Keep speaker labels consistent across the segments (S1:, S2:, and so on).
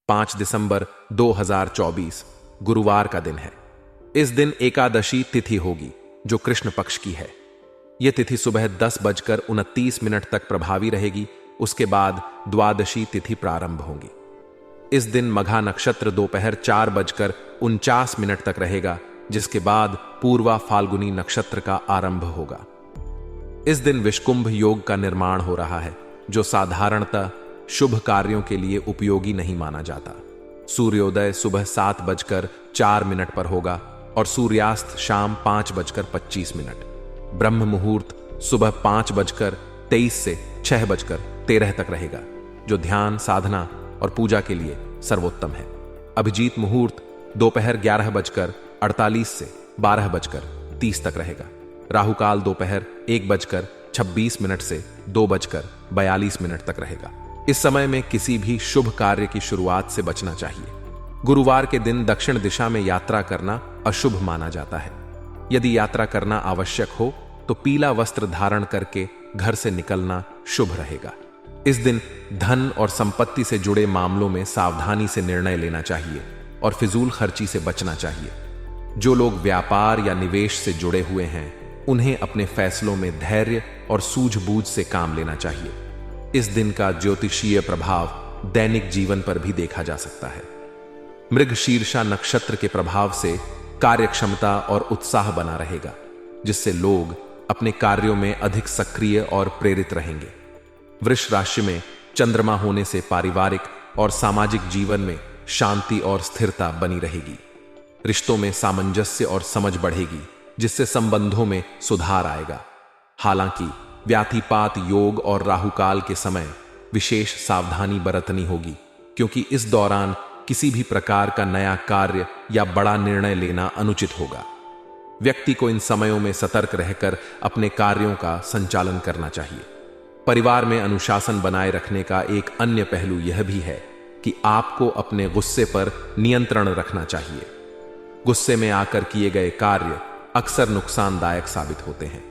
S1: 5 दिसंबर 2024 गुरुवार का दिन है। इस दिन एकादशी तिथि होगी जो कृष्ण पक्ष की है। यह तिथि सुबह 10:29 तक प्रभावी रहेगी। उसके बाद द्वादशी तिथि प्रारंभ होगी। इस दिन मघा नक्षत्र दोपहर 4:49 तक रहेगा, जिसके बाद पूर्वा फाल्गुनी नक्षत्र का आरंभ होगा। इस दिन विषकुंभ योग का निर्माण हो रहा है, जो साधारणतः शुभ कार्यों के लिए उपयोगी नहीं माना जाता। सूर्योदय सुबह 7:04 पर होगा और सूर्यास्त शाम 5:25। ब्रह्म मुहूर्त सुबह 5:23 से 6:13 तक रहेगा, जो ध्यान, साधना और पूजा के लिए सर्वोत्तम है। अभिजीत मुहूर्त दोपहर 11:48 से 12:30 तक रहेगा। राहुकाल दोपहर 1:26 से 2:42 तक रहेगा। इस समय में किसी भी शुभ कार्य की शुरुआत से बचना चाहिए। गुरुवार के दिन दक्षिण दिशा में यात्रा करना अशुभ माना जाता है। यदि यात्रा करना आवश्यक हो तो पीला वस्त्र धारण करके घर से निकलना शुभ रहेगा। इस दिन धन और संपत्ति से जुड़े मामलों में सावधानी से निर्णय लेना चाहिए और फिजूल खर्ची से बचना चाहिए। जो लोग व्यापार या निवेश से जुड़े हुए हैं, उन्हें अपने फैसलों में धैर्य और सूझबूझ से काम लेना चाहिए। इस दिन का ज्योतिषीय प्रभाव दैनिक जीवन पर भी देखा जा सकता है। मृगशीर्षा नक्षत्र के प्रभाव से कार्यक्षमता और उत्साह बना रहेगा, जिससे लोग अपने कार्यों में अधिक सक्रिय और प्रेरित रहेंगे। वृष राशि में चंद्रमा होने से पारिवारिक और सामाजिक जीवन में शांति और स्थिरता बनी रहेगी। रिश्तों में सामंजस्य और समझ बढ़ेगी, जिससे संबंधों में सुधार आएगा। हालांकि व्याधिपात योग और राहुकाल के समय विशेष सावधानी बरतनी होगी, क्योंकि इस दौरान किसी भी प्रकार का नया कार्य या बड़ा निर्णय लेना अनुचित होगा। व्यक्ति को इन समयों में सतर्क रहकर अपने कार्यों का संचालन करना चाहिए। परिवार में अनुशासन बनाए रखने का एक अन्य पहलू यह भी है कि आपको अपने गुस्से पर नियंत्रण रखना चाहिए। गुस्से में आकर किए गए कार्य अक्सर नुकसानदायक साबित होते हैं।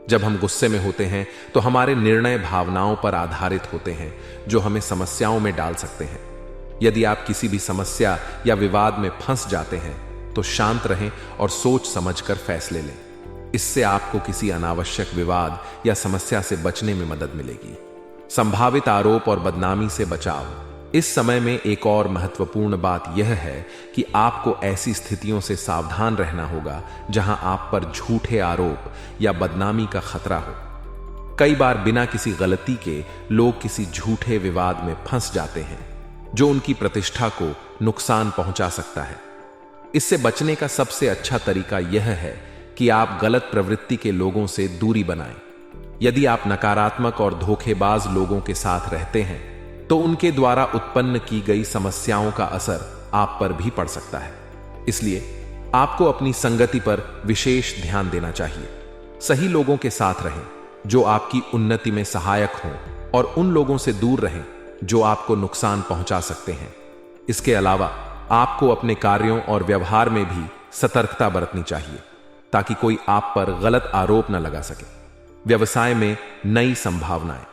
S1: जब हम गुस्से में होते हैं तो हमारे निर्णय भावनाओं पर आधारित होते हैं, जो हमें समस्याओं में डाल सकते हैं। यदि आप किसी भी समस्या या विवाद में फंस जाते हैं तो शांत रहें और सोच समझकर फैसले लें। इससे आपको किसी अनावश्यक विवाद या समस्या से बचने में मदद मिलेगी। संभावित आरोप और बदनामी से बचाव। इस समय में एक और महत्वपूर्ण बात यह है कि आपको ऐसी स्थितियों से सावधान रहना होगा जहां आप पर झूठे आरोप या बदनामी का खतरा हो। कई बार बिना किसी गलती के लोग किसी झूठे विवाद में फंस जाते हैं, जो उनकी प्रतिष्ठा को नुकसान पहुंचा सकता है। इससे बचने का सबसे अच्छा तरीका यह है कि आप गलत प्रवृत्ति के लोगों से दूरी बनाएं। यदि आप नकारात्मक और धोखेबाज लोगों के साथ रहते हैं तो उनके द्वारा उत्पन्न की गई समस्याओं का असर आप पर भी पड़ सकता है। इसलिए आपको अपनी संगति पर विशेष ध्यान देना चाहिए। सही लोगों के साथ रहें जो आपकी उन्नति में सहायक हों, और उन लोगों से दूर रहें जो आपको नुकसान पहुंचा सकते हैं। इसके अलावा आपको अपने कार्यों और व्यवहार में भी सतर्कता बरतनी चाहिए, ताकि कोई आप पर गलत आरोप न लगा सके। व्यवसाय में नई संभावनाएं।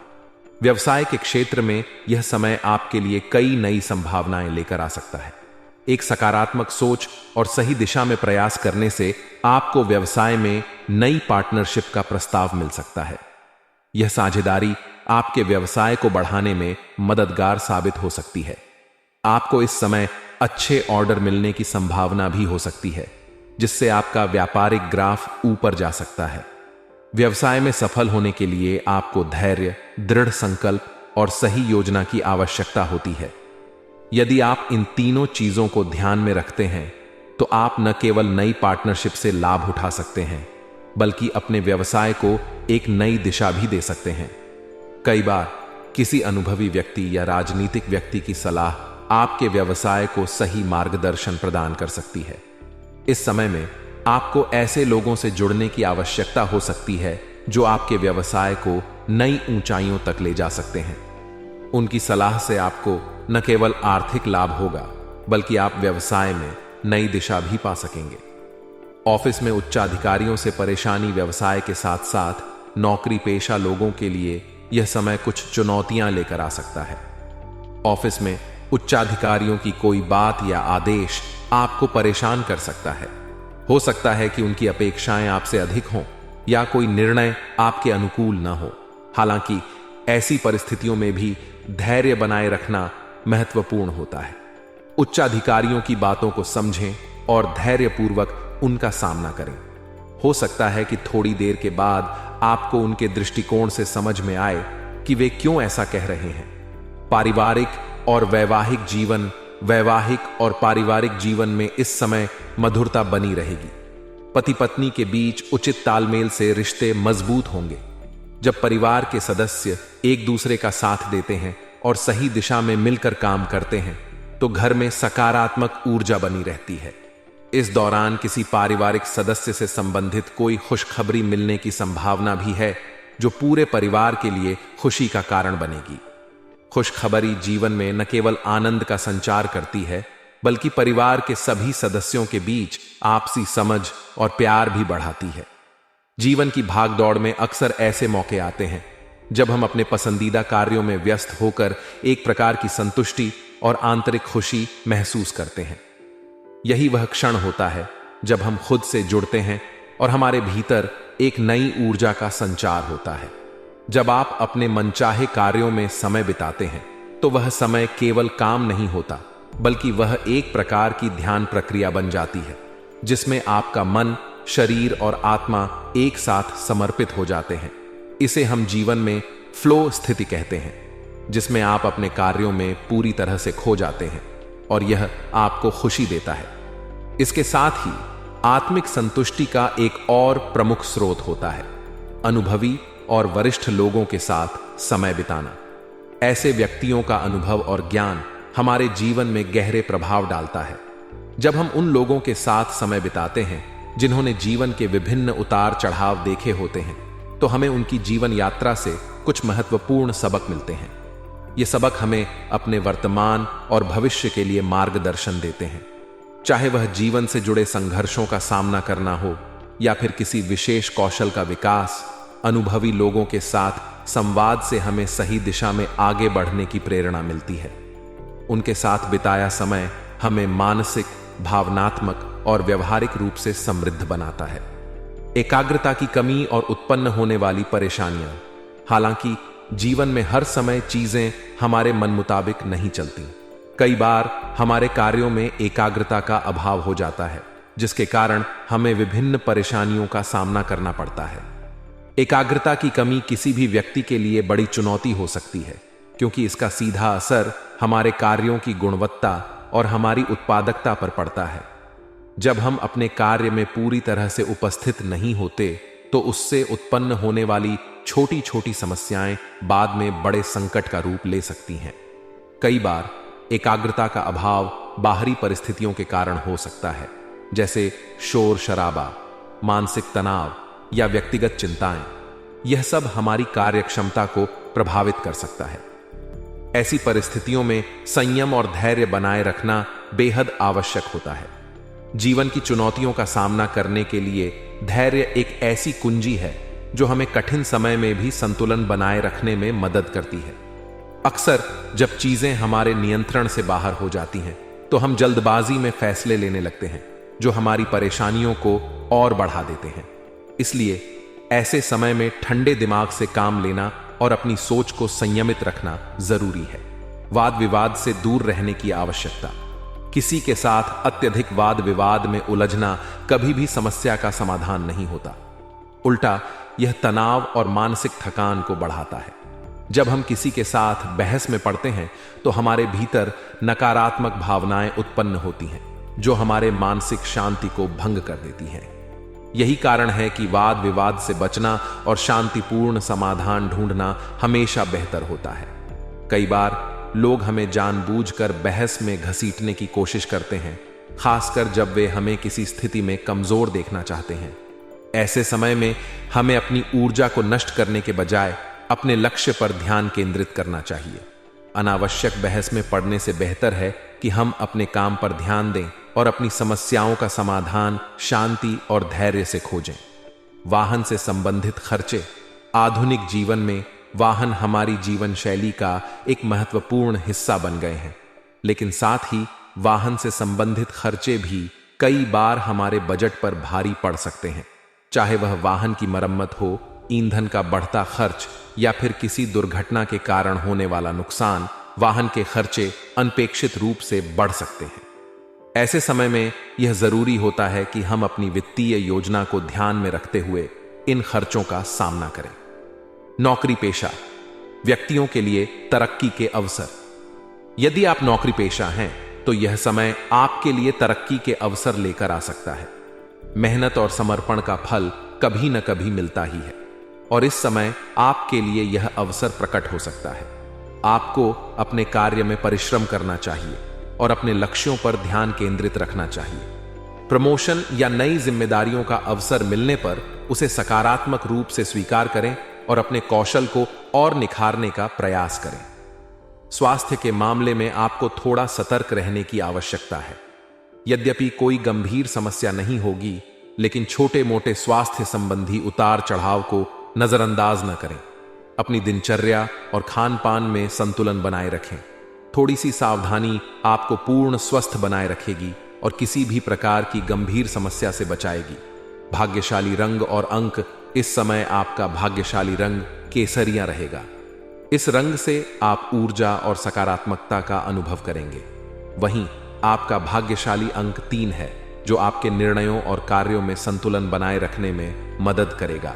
S1: व्यवसाय के क्षेत्र में यह समय आपके लिए कई नई संभावनाएं लेकर आ सकता है। एक सकारात्मक सोच और सही दिशा में प्रयास करने से आपको व्यवसाय में नई पार्टनरशिप का प्रस्ताव मिल सकता है। यह साझेदारी आपके व्यवसाय को बढ़ाने में मददगार साबित हो सकती है। आपको इस समय अच्छे ऑर्डर मिलने की संभावना भी हो सकती है, जिससे आपका व्यापारिक ग्राफ ऊपर जा सकता है। व्यवसाय में सफल होने के लिए आपको धैर्य, दृढ़ संकल्प और सही योजना की आवश्यकता होती है। यदि आप इन तीनों चीजों को ध्यान में रखते हैं तो आप न केवल नई पार्टनरशिप से लाभ उठा सकते हैं, बल्कि अपने व्यवसाय को एक नई दिशा भी दे सकते हैं। कई बार किसी अनुभवी व्यक्ति या राजनीतिक व्यक्ति की सलाह आपके व्यवसाय को सही मार्गदर्शन प्रदान कर सकती है। इस समय में आपको ऐसे लोगों से जुड़ने की आवश्यकता हो सकती है जो आपके व्यवसाय को नई ऊंचाइयों तक ले जा सकते हैं। उनकी सलाह से आपको न केवल आर्थिक लाभ होगा, बल्कि आप व्यवसाय में नई दिशा भी पा सकेंगे। ऑफिस में उच्चाधिकारियों से परेशानी। व्यवसाय के साथ साथ नौकरी पेशा लोगों के लिए यह समय कुछ चुनौतियां लेकर आ सकता है। ऑफिस में उच्चाधिकारियों की कोई बात या आदेश आपको परेशान कर सकता है। हो सकता है कि उनकी अपेक्षाएं आपसे अधिक हों या कोई निर्णय आपके अनुकूल न हो। हालांकि ऐसी परिस्थितियों में भी धैर्य बनाए रखना महत्वपूर्ण होता है। उच्चाधिकारियों की बातों को समझें और धैर्यपूर्वक उनका सामना करें। हो सकता है कि थोड़ी देर के बाद आपको उनके दृष्टिकोण से समझ में आए कि वे क्यों ऐसा कह रहे हैं। पारिवारिक और पारिवारिक जीवन में इस समय मधुरता बनी रहेगी। पति पत्नी के बीच उचित तालमेल से रिश्ते मजबूत होंगे। जब परिवार के सदस्य एक दूसरे का साथ देते हैं और सही दिशा में मिलकर काम करते हैं तो घर में सकारात्मक ऊर्जा बनी रहती है। इस दौरान किसी पारिवारिक सदस्य से संबंधित कोई खुशखबरी मिलने की संभावना भी है जो पूरे परिवार के लिए खुशी का कारण बनेगी। खुशखबरी जीवन में न केवल आनंद का संचार करती है बल्कि परिवार के सभी सदस्यों के बीच आपसी समझ और प्यार भी बढ़ाती है। जीवन की भागदौड़ में अक्सर ऐसे मौके आते हैं जब हम अपने पसंदीदा कार्यों में व्यस्त होकर एक प्रकार की संतुष्टि और आंतरिक खुशी महसूस करते हैं। यही वह क्षण होता है जब हम खुद से जुड़ते हैं और हमारे भीतर एक नई ऊर्जा का संचार होता है। जब आप अपने मनचाहे कार्यों में समय बिताते हैं तो वह समय केवल काम नहीं होता बल्कि वह एक प्रकार की ध्यान प्रक्रिया बन जाती है जिसमें आपका मन, शरीर और आत्मा एक साथ समर्पित हो जाते हैं। इसे हम जीवन में फ्लो स्थिति कहते हैं, जिसमें आप अपने कार्यों में पूरी तरह से खो जाते हैं और यह आपको खुशी देता है। इसके साथ ही आत्मिक संतुष्टि का एक और प्रमुख स्रोत होता है अनुभवी और वरिष्ठ लोगों के साथ समय बिताना। ऐसे व्यक्तियों का अनुभव और ज्ञान हमारे जीवन में गहरे प्रभाव डालता है। जब हम उन लोगों के साथ समय बिताते हैं जिन्होंने जीवन के विभिन्न उतार चढ़ाव देखे होते हैं तो हमें उनकी जीवन यात्रा से कुछ महत्वपूर्ण सबक मिलते हैं। ये सबक हमें अपने वर्तमान और भविष्य के लिए मार्गदर्शन देते हैं। चाहे वह जीवन से जुड़े संघर्षों का सामना करना हो या फिर किसी विशेष कौशल का विकास, अनुभवी लोगों के साथ संवाद से हमें सही दिशा में आगे बढ़ने की प्रेरणा मिलती है। उनके साथ बिताया समय हमें मानसिक, भावनात्मक और व्यवहारिक रूप से समृद्ध बनाता है। एकाग्रता की कमी और उत्पन्न होने वाली परेशानियां। हालांकि जीवन में हर समय चीजें हमारे मन मुताबिक नहीं चलती। कई बार हमारे कार्यों में एकाग्रता का अभाव हो जाता है जिसके कारण हमें विभिन्न परेशानियों का सामना करना पड़ता है। एकाग्रता की कमी किसी भी व्यक्ति के लिए बड़ी चुनौती हो सकती है क्योंकि इसका सीधा असर हमारे कार्यों की गुणवत्ता और हमारी उत्पादकता पर पड़ता है। जब हम अपने कार्य में पूरी तरह से उपस्थित नहीं होते तो उससे उत्पन्न होने वाली छोटी छोटी समस्याएं बाद में बड़े संकट का रूप ले सकती हैं। कई बार एकाग्रता का अभाव बाहरी परिस्थितियों के कारण हो सकता है, जैसे शोर शराबा, मानसिक तनाव या व्यक्तिगत चिंताएं। यह सब हमारी कार्यक्षमता को प्रभावित कर सकता है। ऐसी परिस्थितियों में संयम और धैर्य बनाए रखना बेहद आवश्यक होता है। जीवन की चुनौतियों का सामना करने के लिए धैर्य एक ऐसी कुंजी है जो हमें कठिन समय में भी संतुलन बनाए रखने में मदद करती है। अक्सर जब चीजें हमारे नियंत्रण से बाहर हो जाती हैं तो हम जल्दबाजी में फैसले लेने लगते हैं जो हमारी परेशानियों को और बढ़ा देते हैं। इसलिए ऐसे समय में ठंडे दिमाग से काम लेना और अपनी सोच को संयमित रखना जरूरी है। वाद विवाद से दूर रहने की आवश्यकता। किसी के साथ अत्यधिक वाद विवाद में उलझना कभी भी समस्या का समाधान नहीं होता। उल्टा यह तनाव और मानसिक थकान को बढ़ाता है। जब हम किसी के साथ बहस में पड़ते हैं तो हमारे भीतर नकारात्मक भावनाएं उत्पन्न होती हैं जो हमारे मानसिक शांति को भंग कर देती हैं। यही कारण है कि वाद विवाद से बचना और शांतिपूर्ण समाधान ढूंढना हमेशा बेहतर होता है। कई बार लोग हमें जानबूझकर बहस में घसीटने की कोशिश करते हैं, खासकर जब वे हमें किसी स्थिति में कमजोर देखना चाहते हैं। ऐसे समय में हमें अपनी ऊर्जा को नष्ट करने के बजाय अपने लक्ष्य पर ध्यान केंद्रित करना चाहिए। अनावश्यक बहस में पड़ने से बेहतर है कि हम अपने काम पर ध्यान दें और अपनी समस्याओं का समाधान शांति और धैर्य से खोजें। वाहन से संबंधित खर्चे। आधुनिक जीवन में वाहन हमारी जीवन शैली का एक महत्वपूर्ण हिस्सा बन गए हैं। लेकिन साथ ही वाहन से संबंधित खर्चे भी कई बार हमारे बजट पर भारी पड़ सकते हैं। चाहे वह वाहन की मरम्मत हो, ईंधन का बढ़ता खर्च या फिर किसी दुर्घटना के कारण होने वाला नुकसान, वाहन के खर्चे अनपेक्षित रूप से बढ़ सकते हैं। ऐसे समय में यह जरूरी होता है कि हम अपनी वित्तीय योजना को ध्यान में रखते हुए इन खर्चों का सामना करें। नौकरी पेशा व्यक्तियों के लिए तरक्की के अवसर। यदि आप नौकरी पेशा हैं तो यह समय आपके लिए तरक्की के अवसर लेकर आ सकता है। मेहनत और समर्पण का फल कभी न कभी मिलता ही है और इस समय आपके लिए यह अवसर प्रकट हो सकता है। आपको अपने कार्य में परिश्रम करना चाहिए और अपने लक्ष्यों पर ध्यान केंद्रित रखना चाहिए। प्रमोशन या नई जिम्मेदारियों का अवसर मिलने पर उसे सकारात्मक रूप से स्वीकार करें और अपने कौशल को और निखारने का प्रयास करें। स्वास्थ्य के मामले में आपको थोड़ा सतर्क रहने की आवश्यकता है। यद्यपि कोई गंभीर समस्या नहीं होगी, लेकिन छोटे मोटे स्वास्थ्य संबंधी उतार चढ़ाव को नजरअंदाज न करें। अपनी दिनचर्या और खान पान में संतुलन बनाए रखें। थोड़ी सी सावधानी आपको पूर्ण स्वस्थ बनाए रखेगी और किसी भी प्रकार की गंभीर समस्या से बचाएगी। भाग्यशाली रंग और अंक। इस समय आपका भाग्यशाली रंग केसरिया रहेगा। इस रंग से आप ऊर्जा और सकारात्मकता का अनुभव करेंगे। वहीं आपका भाग्यशाली अंक 3 है, जो आपके निर्णयों और कार्यों में संतुलन बनाए रखने में मदद करेगा।